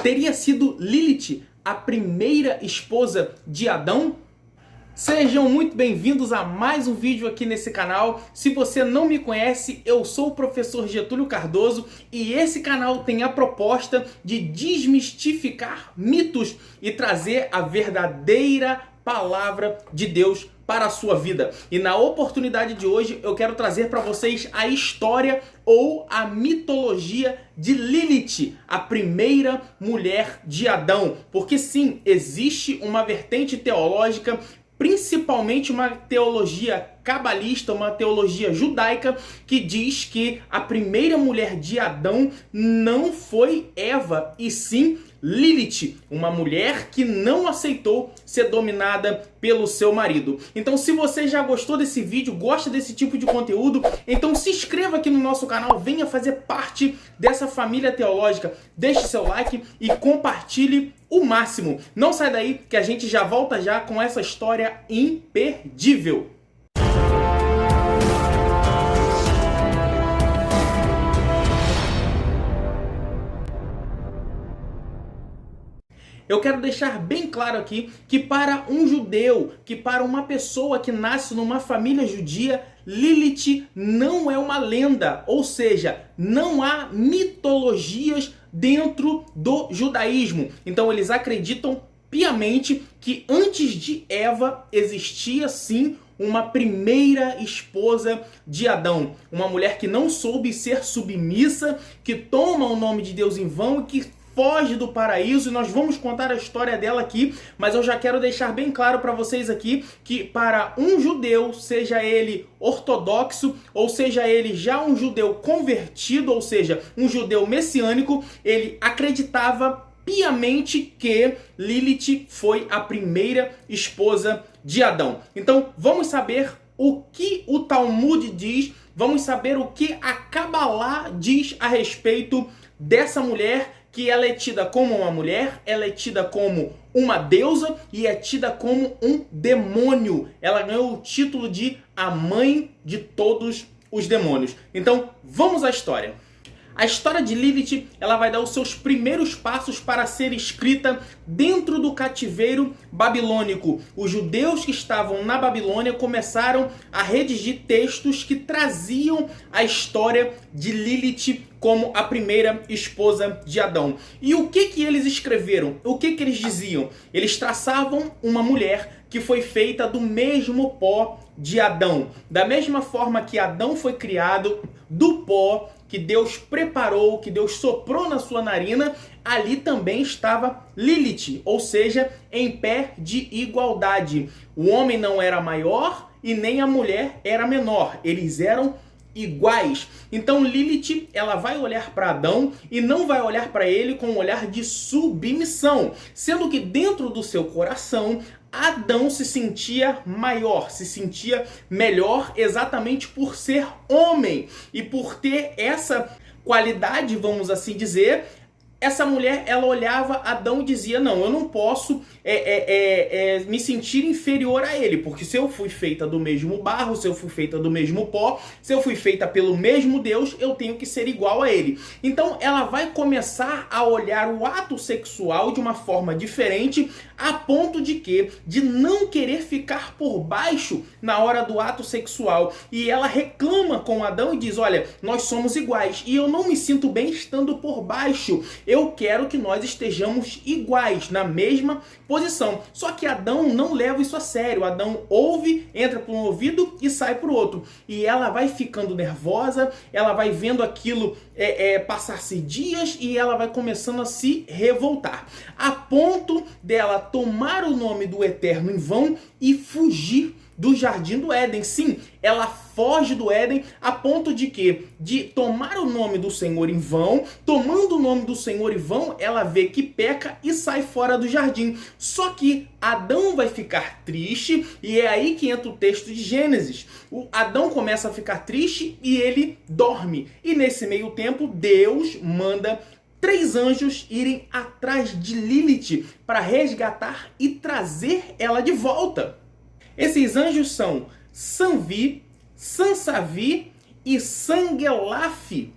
Teria sido Lilith a primeira esposa de Adão? Sejam muito bem-vindos a mais um vídeo aqui nesse canal. Se você não me conhece, eu sou o professor Getúlio Cardoso e esse canal tem a proposta de desmistificar mitos e trazer a verdadeira palavra de Deus para a sua vida. E na oportunidade de hoje eu quero trazer para vocês a história ou a mitologia de Lilith, a primeira mulher de Adão. Porque sim, existe uma vertente teológica, principalmente uma teologia cabalista, uma teologia judaica, que diz que a primeira mulher de Adão não foi Eva, e sim Lilith, uma mulher que não aceitou ser dominada pelo seu marido. Então, se você já gostou desse vídeo, gosta desse tipo de conteúdo, então se inscreva aqui no nosso canal, venha fazer parte dessa família teológica, deixe seu like e compartilhe o máximo. Não sai daí que a gente já volta já com essa história imperdível. Eu quero deixar bem claro aqui que para um judeu, que para uma pessoa que nasce numa família judia, Lilith não é uma lenda, ou seja, não há mitologias dentro do judaísmo. Então eles acreditam piamente que antes de Eva existia sim uma primeira esposa de Adão, uma mulher que não soube ser submissa, que toma o nome de Deus em vão e que foge do paraíso, e nós vamos contar a história dela aqui, mas eu já quero deixar bem claro para vocês aqui que para um judeu, seja ele ortodoxo, ou seja ele já um judeu convertido, ou seja, um judeu messiânico, ele acreditava piamente que Lilith foi a primeira esposa de Adão. Então vamos saber o que o Talmud diz, vamos saber o que a Cabalá diz a respeito dessa mulher, que ela é tida como uma mulher, ela é tida como uma deusa e é tida como um demônio. Ela ganhou o título de a mãe de todos os demônios. Então, vamos à história. A história de Lilith, ela vai dar os seus primeiros passos para ser escrita dentro do cativeiro babilônico. Os judeus que estavam na Babilônia começaram a redigir textos que traziam a história de Lilith como a primeira esposa de Adão. E o que eles escreveram? O que eles diziam? Eles traçavam uma mulher que foi feita do mesmo pó de Adão. Da mesma forma que Adão foi criado do pó que Deus preparou, que Deus soprou na sua narina, ali também estava Lilith, ou seja, em pé de igualdade. O homem não era maior e nem a mulher era menor, eles eram iguais. Então Lilith, ela vai olhar para Adão e não vai olhar para ele com um olhar de submissão, sendo que dentro do seu coração Adão se sentia maior, se sentia melhor exatamente por ser homem e por ter essa qualidade, vamos assim dizer. Essa mulher, ela olhava Adão e dizia, não, eu não posso me sentir inferior a ele, porque se eu fui feita do mesmo barro, se eu fui feita do mesmo pó, se eu fui feita pelo mesmo Deus, eu tenho que ser igual a ele. Então ela vai começar a olhar o ato sexual de uma forma diferente, a ponto de não querer ficar por baixo na hora do ato sexual. E ela reclama com Adão e diz, olha, nós somos iguais e eu não me sinto bem estando por baixo. Eu quero que nós estejamos iguais, na mesma posição. Só que Adão não leva isso a sério. Adão ouve, entra por um ouvido e sai por outro. E ela vai ficando nervosa, ela vai vendo aquilo passar-se dias e ela vai começando a se revoltar. A ponto dela tomar o nome do Eterno em vão e fugir do Jardim do Éden. Sim, ela foge do Éden a ponto de tomar o nome do Senhor em vão. Tomando o nome do Senhor em vão, ela vê que peca e sai fora do jardim. Só que Adão vai ficar triste e é aí que entra o texto de Gênesis. O Adão começa a ficar triste e ele dorme. E nesse meio tempo, Deus manda 3 anjos irem atrás de Lilith para resgatar e trazer ela de volta. Esses anjos são Sanvi, Sansavi e Sanguelaf,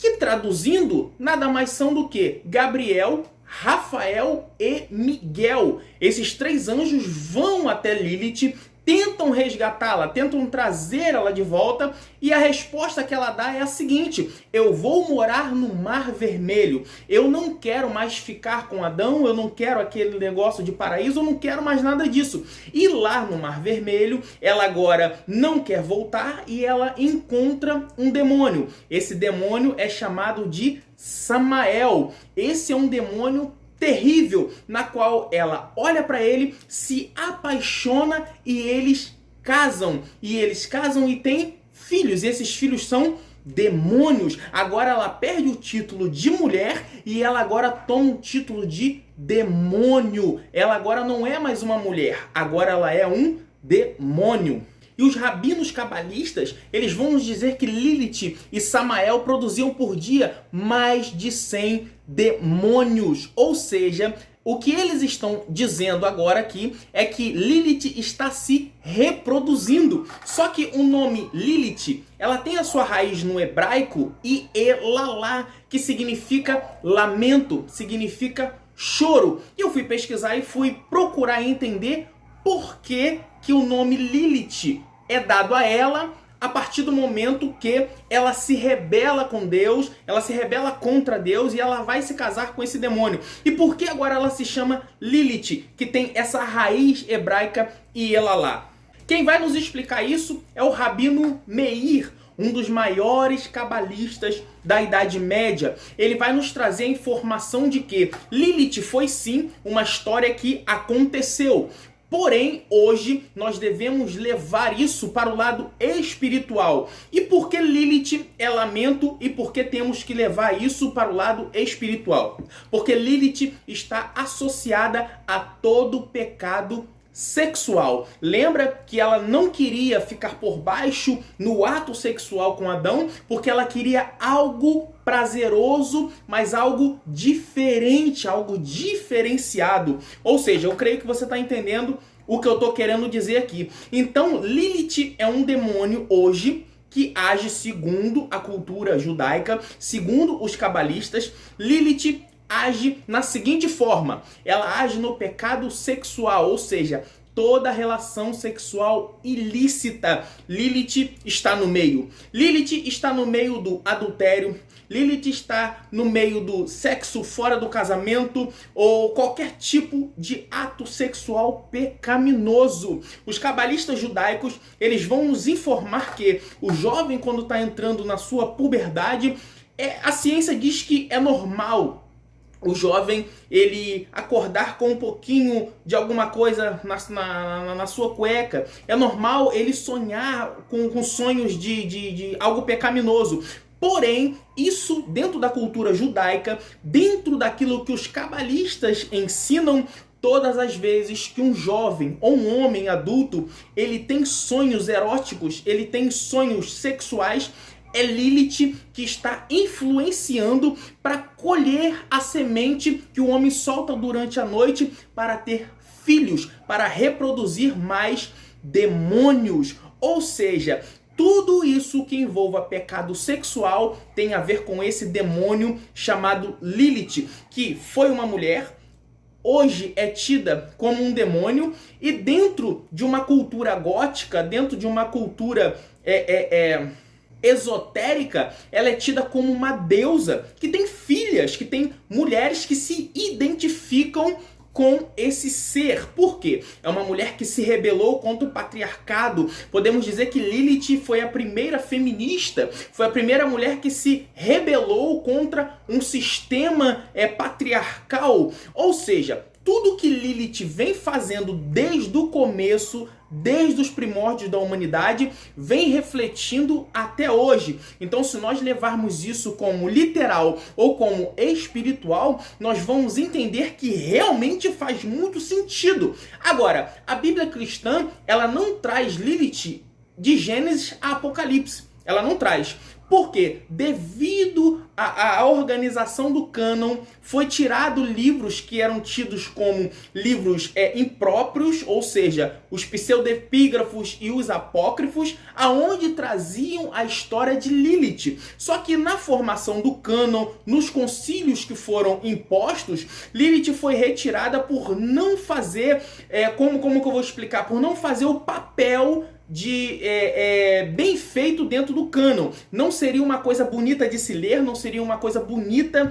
que traduzindo nada mais são do que Gabriel, Rafael e Miguel. Esses 3 anjos vão até Lilith, tentam resgatá-la, tentam trazer ela de volta, e a resposta que ela dá é a seguinte: eu vou morar no Mar Vermelho, eu não quero mais ficar com Adão, eu não quero aquele negócio de paraíso, eu não quero mais nada disso. E lá no Mar Vermelho, ela agora não quer voltar e ela encontra um demônio. Esse demônio é chamado de Samael. Esse é um demônio terrível, na qual ela olha para ele, se apaixona e eles casam. E eles casam e têm filhos. E esses filhos são demônios. Agora ela perde o título de mulher e ela agora toma o título de demônio. Ela agora não é mais uma mulher, agora ela é um demônio. E os rabinos cabalistas, eles vão nos dizer que Lilith e Samael produziam por dia mais de 100 demônios. Ou seja, o que eles estão dizendo agora aqui é que Lilith está se reproduzindo. Só que o nome Lilith, ela tem a sua raiz no hebraico Ielalá, que significa lamento, significa choro. E eu fui pesquisar e fui procurar entender por que o nome Lilith é dado a ela a partir do momento que ela se rebela com Deus, ela se rebela contra Deus e ela vai se casar com esse demônio. E por que agora ela se chama Lilith, que tem essa raiz hebraica Ielalá? Quem vai nos explicar isso é o Rabino Meir, um dos maiores cabalistas da Idade Média. Ele vai nos trazer a informação de que Lilith foi sim uma história que aconteceu. Porém, hoje nós devemos levar isso para o lado espiritual. E por que Lilith é lamento e por que temos que levar isso para o lado espiritual? Porque Lilith está associada a todo pecado sexual. Lembra que ela não queria ficar por baixo no ato sexual com Adão, porque ela queria algo prazeroso, mas algo diferente, algo diferenciado. Ou seja, eu creio que você está entendendo o que eu estou querendo dizer aqui. Então, Lilith é um demônio hoje que age segundo a cultura judaica, segundo os cabalistas. Lilith age na seguinte forma: ela age no pecado sexual, ou seja, toda relação sexual ilícita. Lilith está no meio. Lilith está no meio do adultério. Lilith está no meio do sexo fora do casamento ou qualquer tipo de ato sexual pecaminoso. Os cabalistas judaicos, eles vão nos informar que o jovem, quando está entrando na sua puberdade, a ciência diz que é normal o jovem ele acordar com um pouquinho de alguma coisa na sua cueca. É normal ele sonhar com sonhos de algo pecaminoso. Porém, isso dentro da cultura judaica, dentro daquilo que os cabalistas ensinam, todas as vezes que um jovem ou um homem adulto, ele tem sonhos eróticos, ele tem sonhos sexuais, é Lilith que está influenciando para colher a semente que o homem solta durante a noite para ter filhos, para reproduzir mais demônios. Ou seja, tudo isso que envolva pecado sexual tem a ver com esse demônio chamado Lilith, que foi uma mulher, hoje é tida como um demônio, e dentro de uma cultura gótica, dentro de uma cultura esotérica, ela é tida como uma deusa que tem filhas, que tem mulheres que se identificam com esse ser. Por quê? É uma mulher que se rebelou contra o patriarcado. Podemos dizer que Lilith foi a primeira feminista, foi a primeira mulher que se rebelou contra um sistema patriarcal. Ou seja, tudo que Lilith vem fazendo desde o começo, desde os primórdios da humanidade, vem refletindo até hoje. Então, se nós levarmos isso como literal ou como espiritual, nós vamos entender que realmente faz muito sentido. Agora, a Bíblia cristã, ela não traz Lilith de Gênesis a Apocalipse. Ela não traz. Por quê? Devido à organização do cânon, foi tirado livros que eram tidos como livros impróprios, ou seja, os pseudepígrafos e os apócrifos, aonde traziam a história de Lilith. Só que na formação do cânon, nos concílios que foram impostos, Lilith foi retirada por não fazer, como que eu vou explicar? Por não fazer o papel bem feito dentro do cânon. Não seria uma coisa bonita de se ler, não seria uma coisa bonita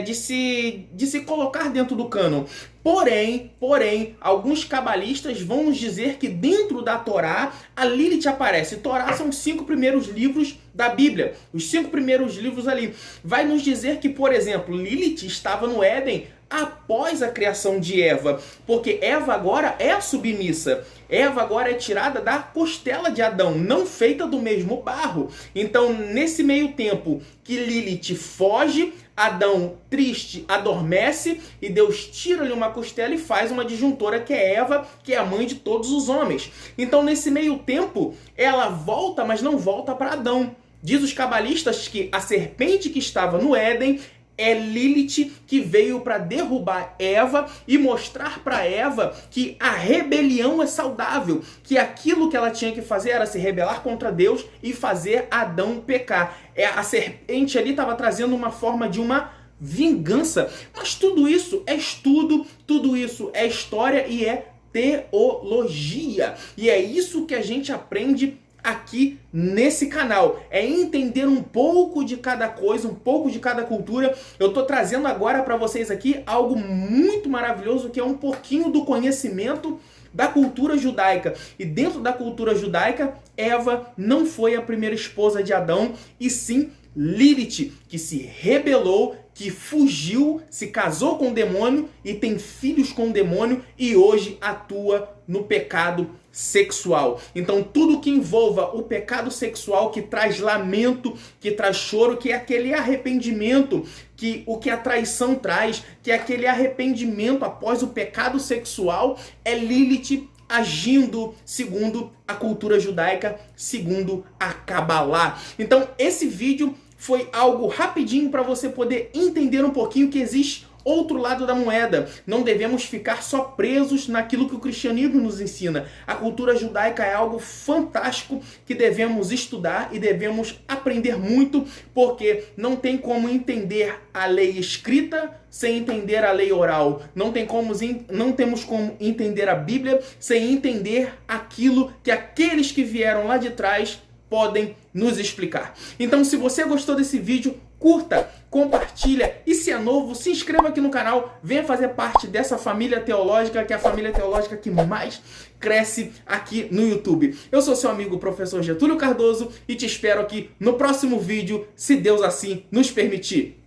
de se colocar dentro do cânon. Porém, alguns cabalistas vão nos dizer que dentro da Torá, a Lilith aparece. Torá são os 5 primeiros livros da Bíblia. Os 5 primeiros livros ali. Vai nos dizer que, por exemplo, Lilith estava no Éden após a criação de Eva, porque Eva agora é a submissa. Eva agora é tirada da costela de Adão, não feita do mesmo barro. Então, nesse meio tempo que Lilith foge, Adão, triste, adormece e Deus tira-lhe uma costela e faz uma disjuntora que é Eva, que é a mãe de todos os homens. Então, nesse meio tempo, ela volta, mas não volta para Adão. Diz os cabalistas que a serpente que estava no Éden é Lilith, que veio para derrubar Eva e mostrar para Eva que a rebelião é saudável, que aquilo que ela tinha que fazer era se rebelar contra Deus e fazer Adão pecar. A serpente ali estava trazendo uma forma de uma vingança. Mas tudo isso é estudo, tudo isso é história e é teologia. E é isso que a gente aprende aqui nesse canal, é entender um pouco de cada coisa, um pouco de cada cultura. Eu tô trazendo agora para vocês aqui algo muito maravilhoso, que é um pouquinho do conhecimento da cultura judaica. E dentro da cultura judaica, Eva não foi a primeira esposa de Adão, e sim Lilith, que se rebelou, que fugiu, se casou com o demônio e tem filhos com o demônio e hoje atua no pecado sexual. Então tudo que envolva o pecado sexual, que traz lamento, que traz choro, que é aquele arrependimento, que o que a traição traz, que é aquele arrependimento após o pecado sexual, é Lilith agindo segundo a cultura judaica, segundo a Kabbalah. Então esse vídeo foi algo rapidinho para você poder entender um pouquinho que existe outro lado da moeda. Não devemos ficar só presos naquilo que o cristianismo nos ensina. A cultura judaica é algo fantástico que devemos estudar e devemos aprender muito, porque não tem como entender a lei escrita sem entender a lei oral. Não temos como entender a Bíblia sem entender aquilo que aqueles que vieram lá de trás podem nos explicar. Então, se você gostou desse vídeo, curta, compartilha e, se é novo, se inscreva aqui no canal, venha fazer parte dessa família teológica, que é a família teológica que mais cresce aqui no YouTube. Eu sou seu amigo, professor Getúlio Cardoso, e te espero aqui no próximo vídeo, se Deus assim nos permitir.